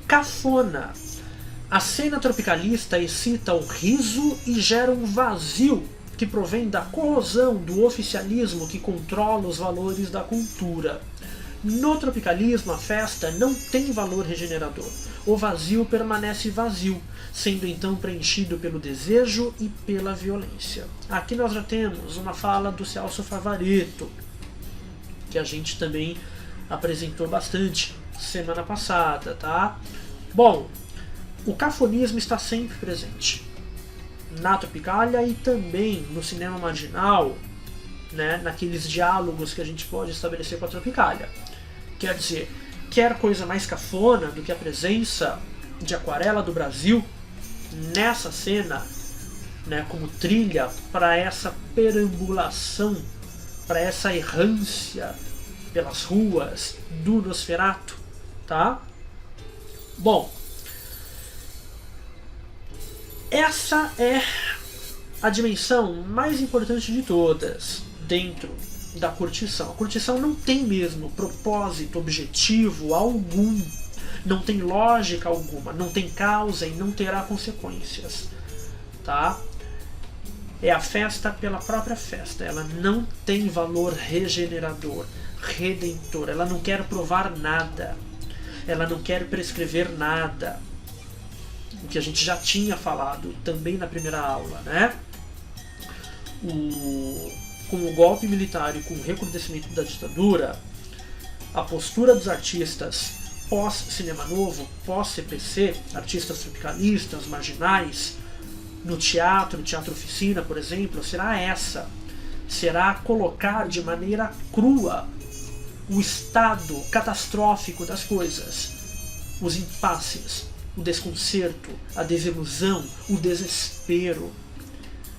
Cafona. A cena tropicalista excita o riso e gera um vazio que provém da corrosão do oficialismo que controla os valores da cultura. No tropicalismo, a festa não tem valor regenerador. O vazio permanece vazio, sendo então preenchido pelo desejo e pela violência. Aqui nós já temos uma fala do Celso Favaretto, que a gente também apresentou bastante semana passada, tá? Bom, o cafonismo está sempre presente na Tropicália e também no cinema marginal, né, naqueles diálogos que a gente pode estabelecer com a Tropicália. Quer dizer, quer coisa mais cafona do que a presença de Aquarela do Brasil nessa cena, né, como trilha para essa perambulação, para essa errância pelas ruas do Nosferatu, tá? Bom, essa é a dimensão mais importante de todas dentro da curtição. A curtição não tem mesmo propósito, objetivo algum, não tem lógica alguma, não tem causa e não terá consequências, tá? É a festa pela própria festa, ela não tem valor regenerador, redentor, ela não quer provar nada, ela não quer prescrever nada, o que a gente já tinha falado também na primeira aula, né? Com o golpe militar e com o recrudescimento da ditadura, a postura dos artistas pós-Cinema Novo, pós-CPC, artistas tropicalistas, marginais, no teatro oficina, por exemplo, será essa. Será colocar de maneira crua o estado catastrófico das coisas, os impasses, o desconcerto, a desilusão, o desespero.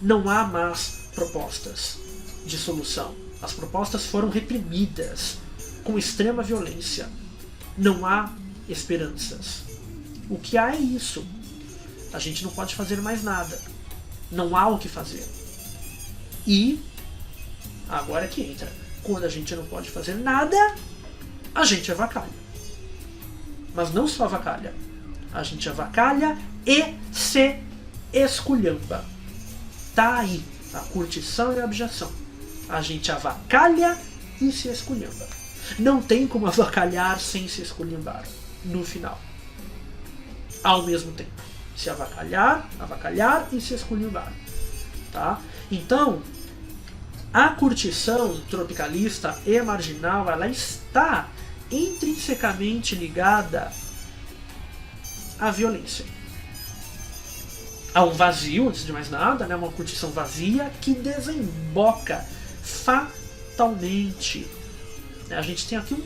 Não há mais propostas de solução. As propostas foram reprimidas com extrema violência. Não há esperanças. O que há é isso. A gente não pode fazer mais nada. Não há o que fazer. E agora é que entra. Quando a gente não pode fazer nada, a gente avacalha. Mas não só avacalha. A gente avacalha e se esculhamba. Tá aí a curtição e a abjeção. A gente avacalha e se esculhamba. Não tem como avacalhar sem se esculhambar no final. Ao mesmo tempo. Se avacalhar e se esculhambar. Tá? Então, a curtição tropicalista e marginal, ela está intrinsecamente ligada à violência. Há um vazio, antes de mais nada, né, uma curtição vazia que desemboca fatalmente. A gente tem aqui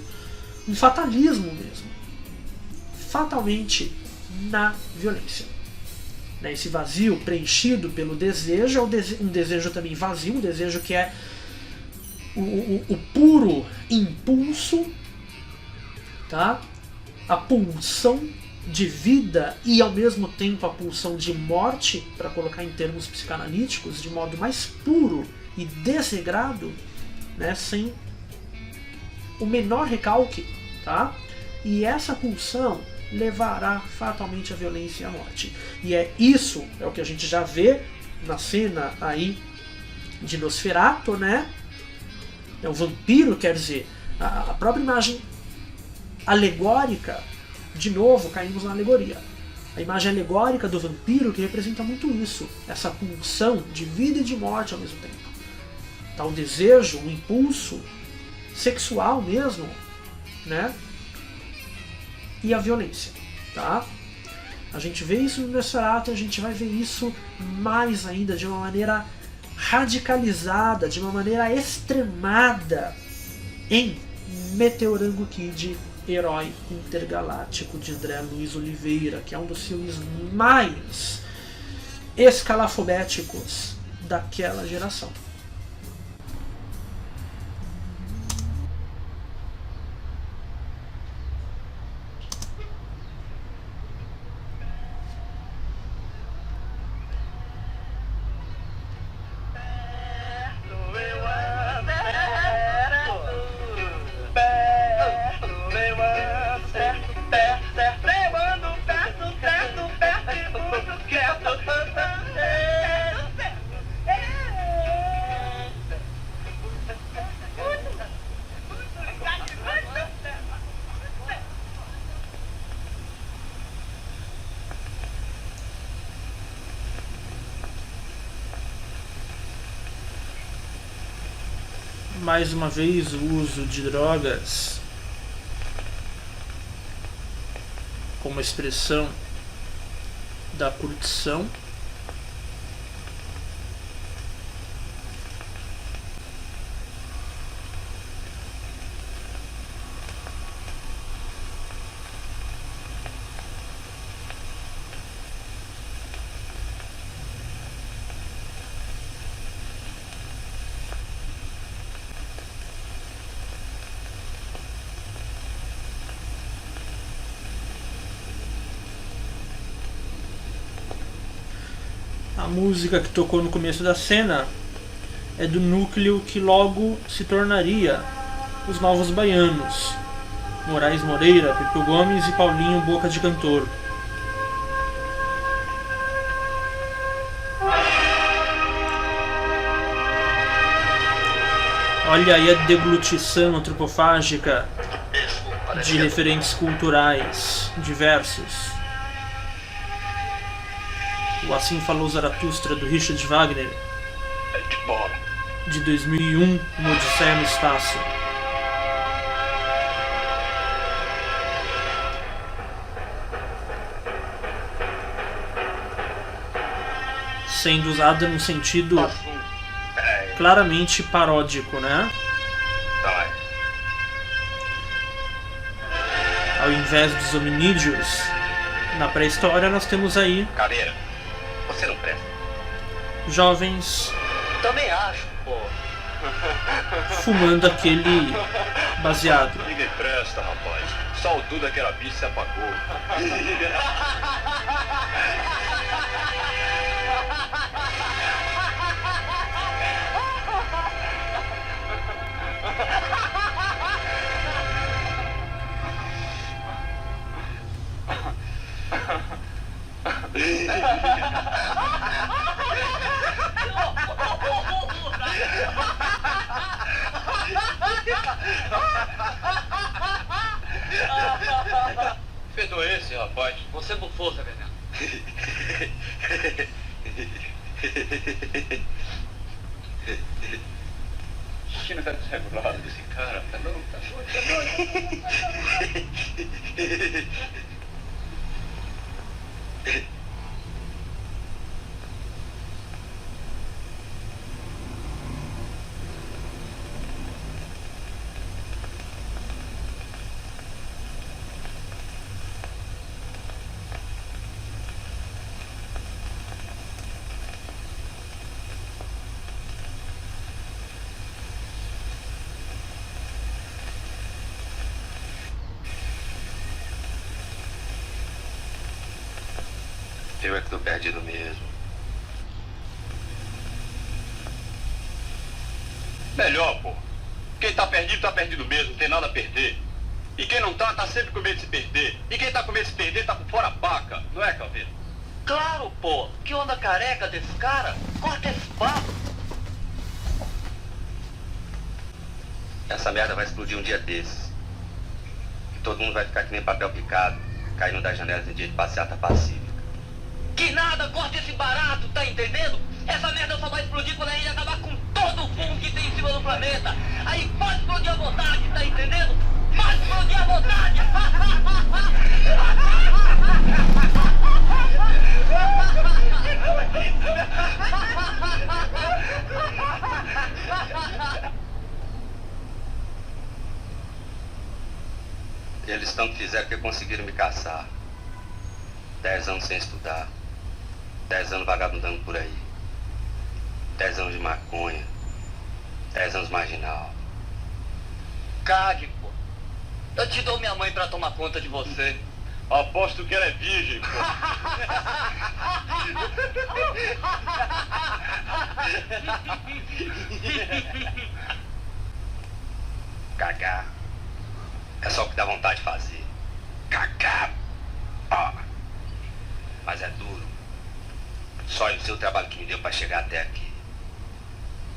um fatalismo mesmo. Fatalmente na violência. Esse vazio preenchido pelo desejo, um desejo também vazio, um desejo que é o puro impulso, tá? A pulsão de vida e ao mesmo tempo a pulsão de morte, para colocar em termos psicanalíticos, de modo mais puro e desregrado, né? Sem o menor recalque, tá? E essa pulsão levará fatalmente à violência e à morte. E é isso, é o que a gente já vê na cena aí de Nosferatu, né? É o vampiro, quer dizer, a própria imagem alegórica, de novo, caímos na alegoria. A imagem alegórica do vampiro que representa muito isso, essa pulsão de vida e de morte ao mesmo tempo. Tá, o desejo, o impulso sexual mesmo, né? E a violência, tá? A gente vê isso no Nosferatu, a gente vai ver isso mais ainda, de uma maneira radicalizada, de uma maneira extremada em Meteorango Kid, Herói Intergaláctico, de André Luiz Oliveira, que é um dos filmes mais escalafobéticos daquela geração. mais uma vez o uso de drogas como expressão da curtição. A música que tocou no começo da cena é do núcleo que logo se tornaria os Novos Baianos: Moraes Moreira, Pepe Gomes e Paulinho Boca de Cantor. Olha aí a deglutição antropofágica de referentes culturais diversos. O Assim Falou Zaratustra, do Richard Wagner, de 2001, Uma Odisseia no Espaço. Sendo usada num sentido claramente paródico, né? Ao invés dos hominídeos, na pré-história nós temos aí Caveira, você não presta. Jovens Também acho, pô. fumando aquele baseado. Ninguém presta, rapaz. Só o Duda que era bicho se apagou. Perdoa esse, rapaz. Você bufou, Zé Veneno. Que não tá desregulado desse cara. Tá louco, tá doido. Eu é que tô perdido mesmo. Melhor, pô. Quem tá perdido mesmo, não tem nada a perder. E quem não tá sempre com medo de se perder. E quem tá com medo de se perder tá por fora a paca, não é, Caveira? Claro, pô. Que onda careca desse cara. Corta esse papo. Essa merda vai explodir um dia desses. E todo mundo vai ficar que nem papel picado, caindo das janelas em dia de passeata pacífica. Que nada, corta esse barato, tá entendendo? Essa merda só vai explodir quando a gente acabar com todo o fumo que tem em cima do planeta. Aí pode explodir à vontade, tá entendendo? Pode explodir à vontade. Eles tanto fizeram que conseguiram me caçar. 10 anos sem estudar. 10 anos vagabundando por aí. 10 anos de maconha. 10 anos marginal. Cague, pô. Eu te dou minha mãe pra tomar conta de você. Aposto que ela é virgem, pô. Cagar. É só o que dá vontade de fazer. Cagar. Ó. Mas é duro. Só o seu trabalho que me deu pra chegar até aqui.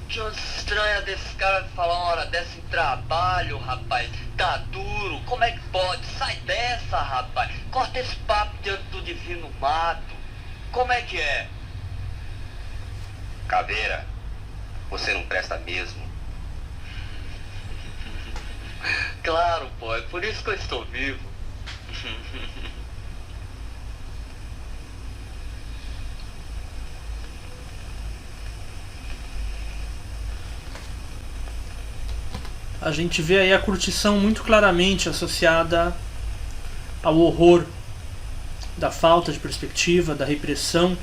Que coisa estranha desse cara me falar uma hora dessa em trabalho, rapaz. Tá duro, como é que pode? Sai dessa, rapaz. Corta esse papo diante do divino mato. Como é que é? Caveira, você não presta mesmo. Claro, pô, é por isso que eu estou vivo. A gente vê aí a curtição muito claramente associada ao horror da falta de perspectiva, da repressão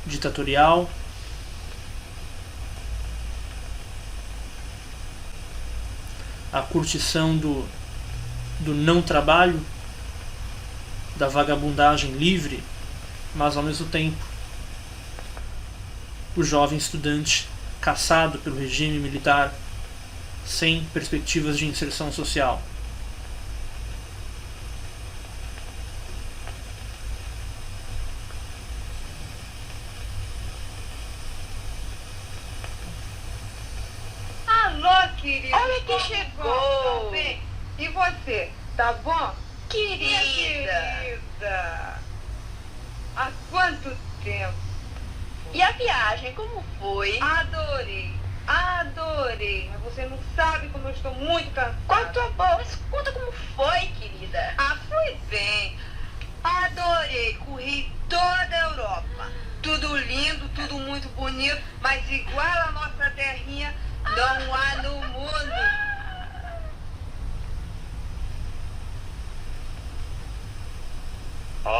ditatorial. A curtição do não trabalho, da vagabundagem livre, mas ao mesmo tempo o jovem estudante caçado pelo regime militar sem perspectivas de inserção social. Alô, querida. Olha quem chegou. Bem, e você, tá bom? Querida. Querida. Há quanto tempo? E a viagem, como foi? Adorei. Adorei. Mas você não sabe como eu estou muito cansada. Quanto a bom, mas conta como foi, querida. Ah, foi bem. Adorei. Corri toda a Europa. Tudo lindo, tudo muito bonito, mas igual a nossa terrinha, não há no mundo.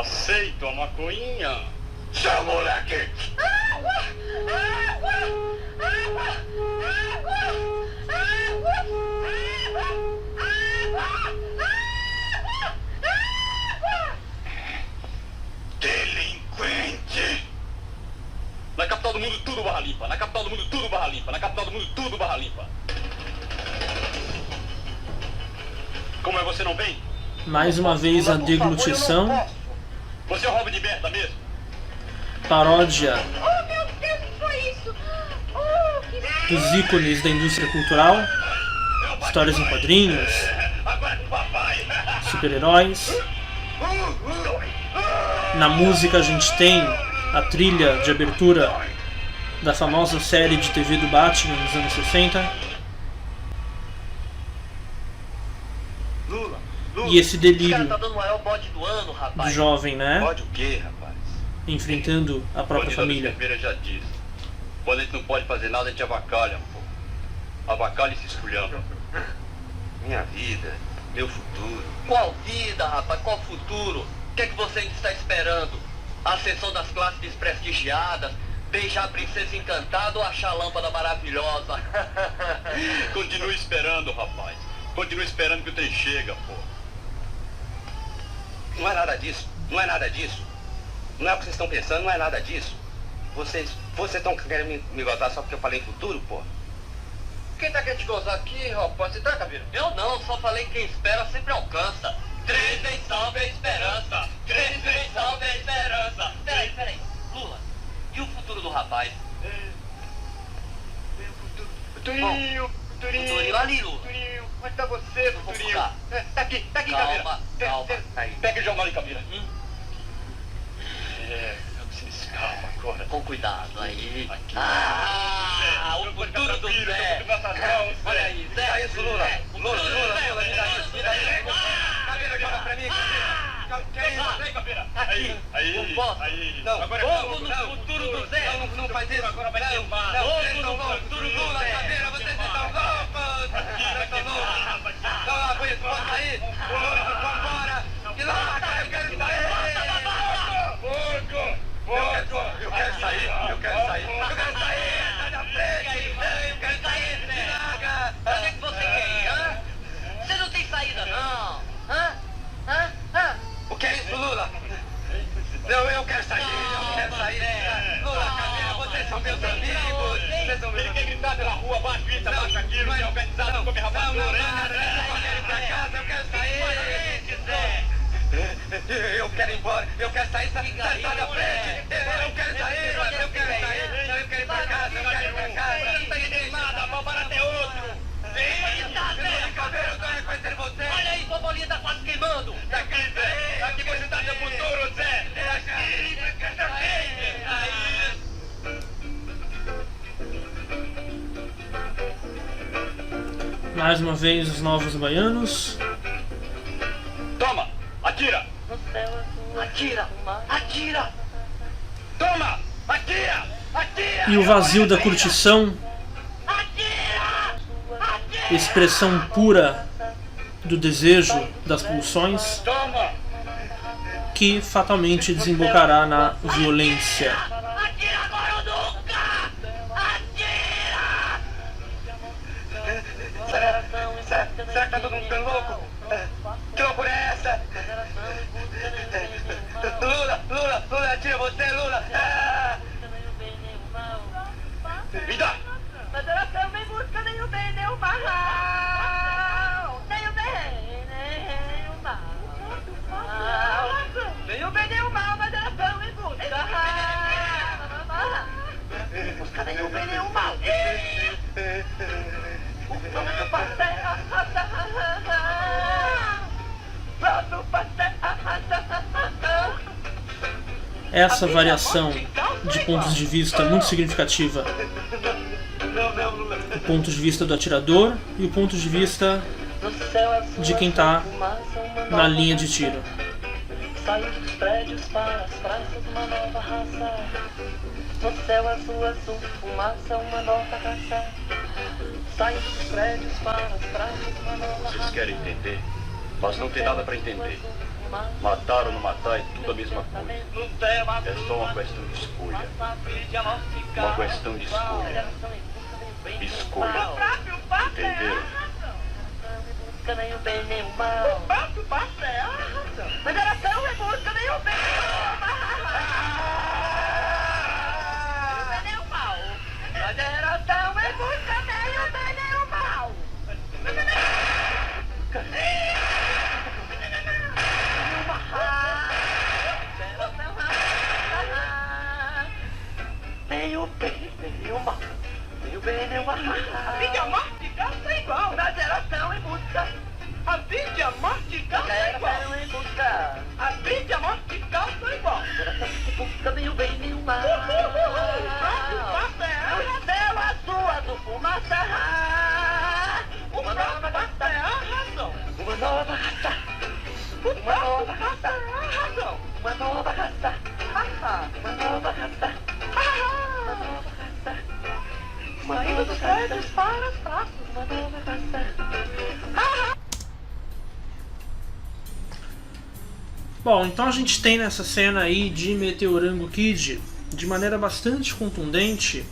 Aceito a maconhinha. Seu moleque! Delinquente! Na capital do mundo tudo barra limpa. Na capital do mundo tudo barra limpa. Na capital do mundo tudo barra limpa. Como é, você não vem? Mais uma vez a deglutição, Você é o roubo de merda mesmo? paródia Oh, meu Deus, o que foi isso? Oh, que... dos ícones da indústria cultural, histórias em quadrinhos, Agora com o papai! super-heróis. Na música a gente tem a trilha de abertura da famosa série de TV do Batman nos anos 60. Lula! E esse Esse cara delírio tá dando o maior bode do ano, do rapaz. jovem, né? Pode o quê, rapaz? Enfrentando a própria família. Ferreira já disse. Quando a gente não pode fazer nada, a gente avacalha, pô. Avacalha e se esculhamba. Minha vida, meu futuro. Qual vida, rapaz? Qual futuro? O que é que você ainda está esperando? A ascensão das classes desprestigiadas? Beijar a princesa encantada ou achar a lâmpada maravilhosa? Continue esperando, rapaz. Continue esperando que o trem chega, pô. Não é nada disso. Não é nada disso. Não é o que vocês estão pensando, não é nada disso. Vocês estão querendo me gozar só porque eu falei em futuro, pô? Quem tá querendo te gozar aqui, rapaz? Você tá, Caveira? Eu não, só falei que quem espera sempre alcança. 3 vezes salve a esperança. 3 vezes salve a esperança. Peraí. Lula, e o futuro do rapaz? Futurinho, Futurinho, ali, Lula. Futurinho, como é que tá você, Vou Futurinho? buscar. Tá aqui, Calma, calma. Pega o jornal aí, Caveira. Calma agora. Com cuidado aí. Aqui. Ah, o futuro do Zé. Olha aí, Zé. Dá isso, Lula. Zé, o futuro do Zé, me dá o isso, futuro me do dá Zé. isso. Caveira, joga pra mim, Caveira. Que é isso? Aí, Caveira. Aqui, Aí, não posso. aí. Não, Agora fogo no futuro do Zé. Não faz isso. Agora vai derrubar. Fogo no futuro do Lula, Zé. Caveira, vocês estão loucos. Vocês estão loucos. Não aguento, pode sair. Vambora. Que lá, cara, eu quero sair. Eu quero sair. Sai da frente. Eu quero sair. Me larga. O que você quer, hã? Você não tem saída, não. Hã? O que é isso, Lula? Não, eu quero sair. Lula, Caveira, vocês são meus amigos. Ele quer gritar pela rua, baixa isso, abaixa aquilo, não é organizado, come rapadura. Eu quero ir pra casa, eu quero sair. Eu quero ir embora, eu quero sair, sai da frente. Eu quero sair. Não, eu quero ir pra casa, Não tem queimada, vou parar até outro. Caveira, eu tô reconhecendo você. Olha aí, sua bolinha tá quase queimando. Daqui, Zé. Aqui você tá no futuro, Zé. Mais uma vez os novos baianos. Toma! Atira! Atira! Atira! Toma! Atira! Atira! E o vazio da curtição, Atira! expressão pura do desejo, das pulsões, Toma! que fatalmente desembocará na violência. Atira agora ou nunca! Atira! Será que tá todo mundo ficando louco? Que loucura é essa? Lula, atira você, Lula! Me dá! Federação nem busca nem o bem, nem o mal. Nem o bem, nem o mal. Nem o bem, nem o mal, federação em busca. Nem busca nem o bem, nem o mal! Pronto pra ser arrasado. Pronto pra ser arrasado. Essa variação de pontos de vista é muito significativa. O ponto de vista do atirador e o ponto de vista de quem está na linha de tiro. Saiu dos prédios para as praças, uma nova raça. No céu azul, azul, fumaça, uma nova raça. Saiu dos prédios para as praças, uma nova raça. Vocês querem entender? Mas não tem nada para entender. Matar ou não matar é tudo a mesma coisa. É só uma questão de escolha. Uma questão de escolha. Escolha. Entenderam? Nem o bem, nem o mal. Federação em busca nem o bem, nem o mal. Federação em busca nem o bem, nem o mal. Nem o bem, nem o mal. Nem o bem, nem o mal. Vida, morte, calça igual. Federação em busca. A vida, e a morte, calça igual. Federação em busca. A vida, e a morte, calça igual. Federação em busca, nem o bem, nem o mal. No céu azul, azul, fumaça. Uma nova raça é a razão. Uma nova raça. Uma nova raça é a razão. Uma nova raça. Uma nova raça. Saindo dos prédios para as praças. Uma nova raça. Bom, então a gente tem nessa cena aí de Meteorango Kid, de maneira bastante contundente,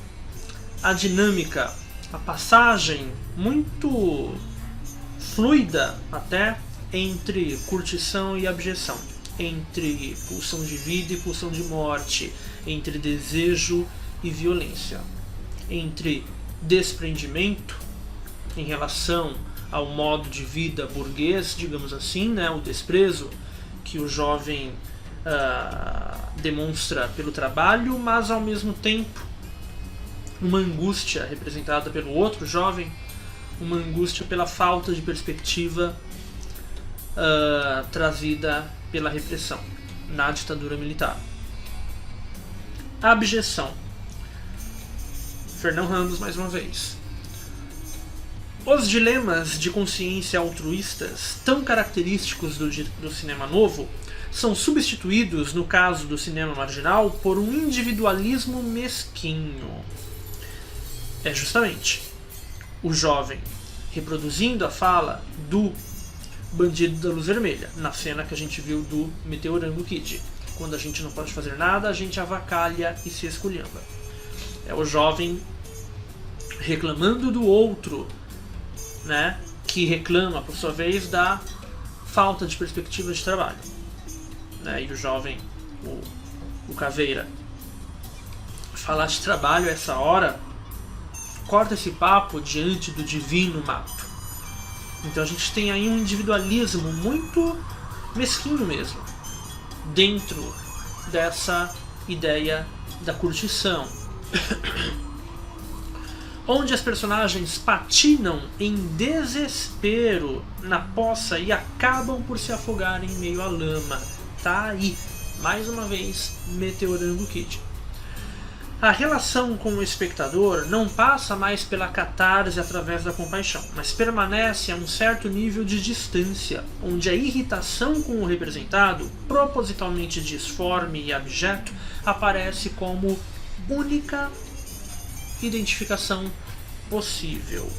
a dinâmica, a passagem muito fluida até entre curtição e abjeção, entre pulsão de vida e pulsão de morte, entre desejo e violência, entre desprendimento em relação ao modo de vida burguês, digamos assim, né, o desprezo que o jovem demonstra pelo trabalho, mas ao mesmo tempo uma angústia representada pelo outro jovem, uma angústia pela falta de perspectiva trazida pela repressão na ditadura militar. A abjeção. Fernão Ramos mais uma vez. Os dilemas de consciência altruístas, tão característicos do cinema novo, são substituídos, no caso do cinema marginal, por um individualismo mesquinho. É justamente o jovem reproduzindo a fala do bandido da luz vermelha, na cena que a gente viu do Meteorango Kid. Quando a gente não pode fazer nada, a gente avacalha e se esculhamba. É o jovem reclamando do outro, né, que reclama, por sua vez, da falta de perspectiva de trabalho. Né, e o jovem, o Caveira, falar de trabalho a essa hora, corta esse papo diante do divino mato. Então a gente tem aí um individualismo muito mesquinho mesmo, dentro dessa ideia da curtição. Onde as personagens patinam em desespero na poça e acabam por se afogar em meio à lama. Tá aí, mais uma vez, Meteorango Kid. A relação com o espectador não passa mais pela catarse através da compaixão, mas permanece a um certo nível de distância, onde a irritação com o representado, propositalmente disforme e abjeto, aparece como única identificação possível.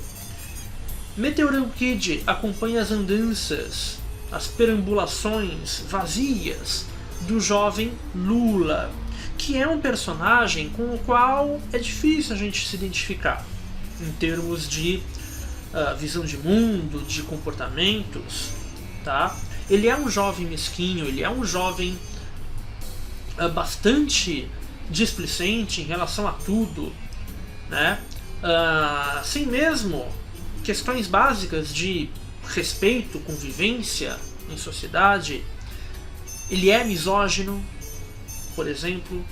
Meteoro Kid acompanha as andanças, as perambulações vazias do jovem Lula, que é um personagem com o qual é difícil a gente se identificar em termos de visão de mundo, de comportamentos, tá? Ele é um jovem mesquinho, ele é um jovem bastante displicente em relação a tudo, né? Sem mesmo questões básicas de respeito, convivência em sociedade. Ele é misógino, por exemplo,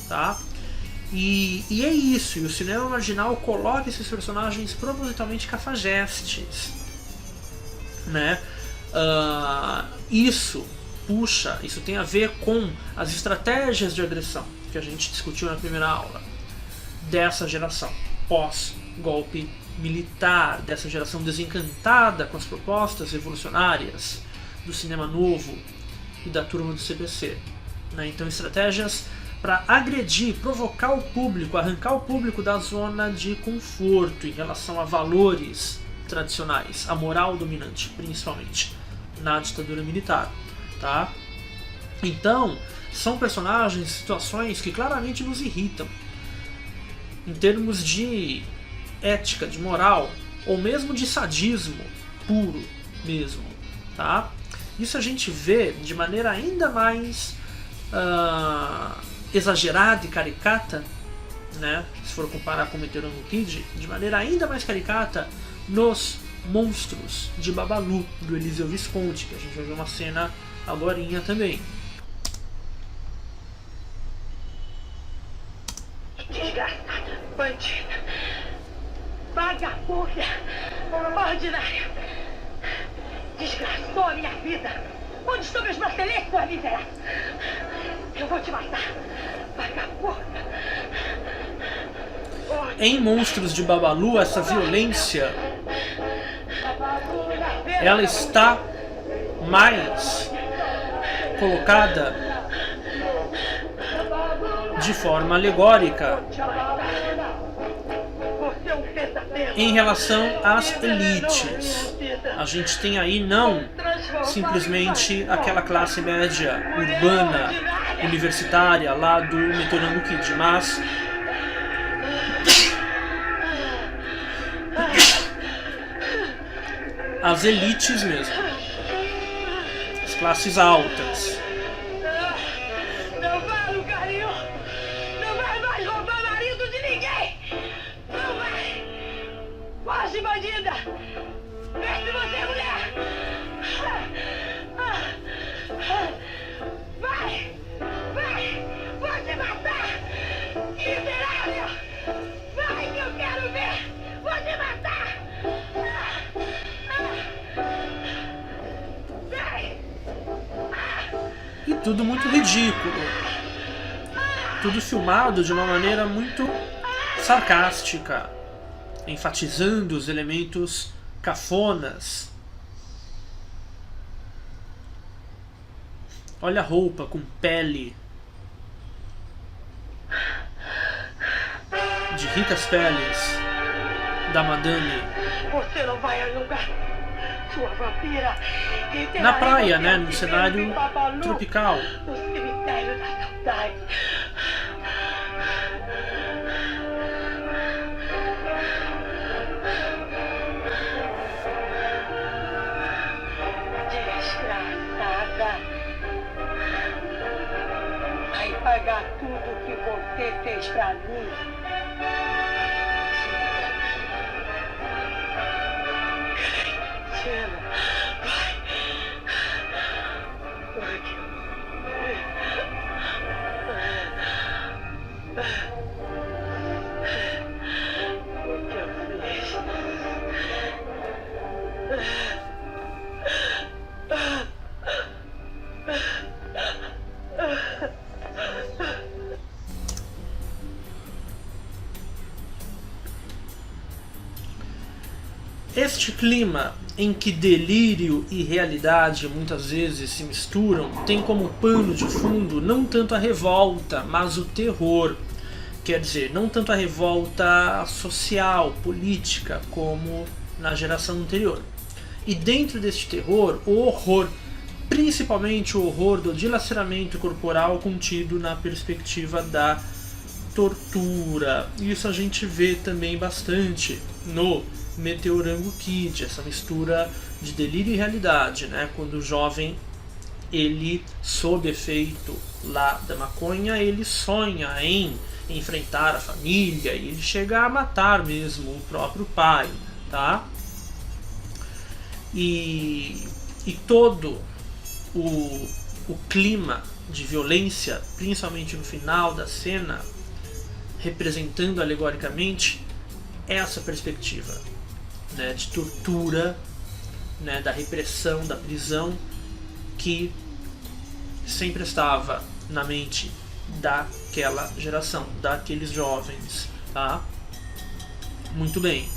tá? E é isso, e o cinema marginal coloca esses personagens propositalmente cafajestes, né? Isso tem a ver com as estratégias de agressão que a gente discutiu na primeira aula dessa geração pós-golpe militar, dessa geração desencantada com as propostas revolucionárias do cinema novo e da turma do CPC. Então, estratégias para agredir, provocar o público, arrancar o público da zona de conforto em relação a valores tradicionais, a moral dominante, principalmente na ditadura militar, tá? Então, são personagens, situações que claramente nos irritam em termos de ética, de moral, ou mesmo de sadismo puro mesmo, tá? Isso a gente vê de maneira ainda mais exagerada e caricata, né? Se for comparar com o Meteoro Kid, de maneira ainda mais caricata nos Monstros de Babalu, do Eliseu Visconti, que a gente vai ver uma cena agorinha também. Desgraçada, bandida, vagabunda, ordinária, desgraçou a minha vida. Onde estão meus braceletes, sua miserável? Eu vou te matar, vagabunda. Em Monstros de Babalu, essa violência ela está mais colocada de forma alegórica em relação às elites. A gente tem aí não simplesmente aquela classe média urbana, universitária lá do Meteoro Kid, mas as elites mesmo, as classes altas. Não vai, Lucarinho! Não vai mais roubar marido de ninguém! Não vai! Foge, bandida! Vê se você é mulher! Vai! Vai! Vou te matar! Miserável! Vai que eu quero ver! Vou te matar! E tudo muito ridículo. Tudo filmado de uma maneira muito sarcástica, enfatizando os elementos cafonas. Olha a roupa com pele, de ricas peles da madame. Você não vai a lugar, sua vampira. Na praia, né, no cenário tropical. No cemitério da saudade. Desgraçada. Vai pagar tudo que você fez pra mim. Neste clima em que delírio e realidade muitas vezes se misturam, tem como pano de fundo não tanto a revolta, mas o terror. Quer dizer, não tanto a revolta social, política, como na geração anterior. E dentro deste terror, o horror, principalmente o horror do dilaceramento corporal contido na perspectiva da tortura. Isso a gente vê também bastante no Meteorango Kid, essa mistura de delírio e realidade, né? Quando o jovem, ele, sob efeito lá da maconha, ele sonha em enfrentar a família e ele chega a matar mesmo o próprio pai, tá? E todo o clima de violência, principalmente no final da cena, representando alegoricamente essa perspectiva, né, de tortura, né, da repressão, da prisão, que sempre estava na mente daquela geração, daqueles jovens, tá? Muito bem.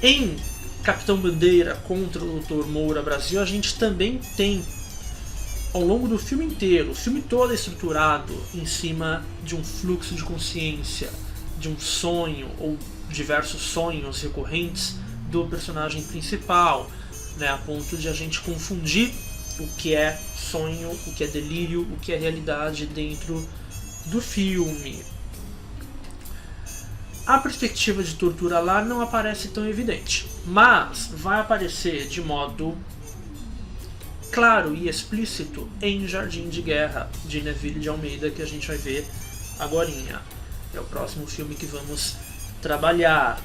Em Capitão Bandeira contra o Dr. Moura Brasil, a gente também tem, ao longo do filme inteiro, o filme todo é estruturado em cima de um fluxo de consciência, de um sonho ou diversos sonhos recorrentes do personagem principal, né, a ponto de a gente confundir o que é sonho, o que é delírio, o que é realidade dentro do filme. A perspectiva de tortura lá não aparece tão evidente, mas vai aparecer de modo claro e explícito em Jardim de Guerra, de Neville de Almeida, que a gente vai ver agorinha. É o próximo filme que vamos trabalhar.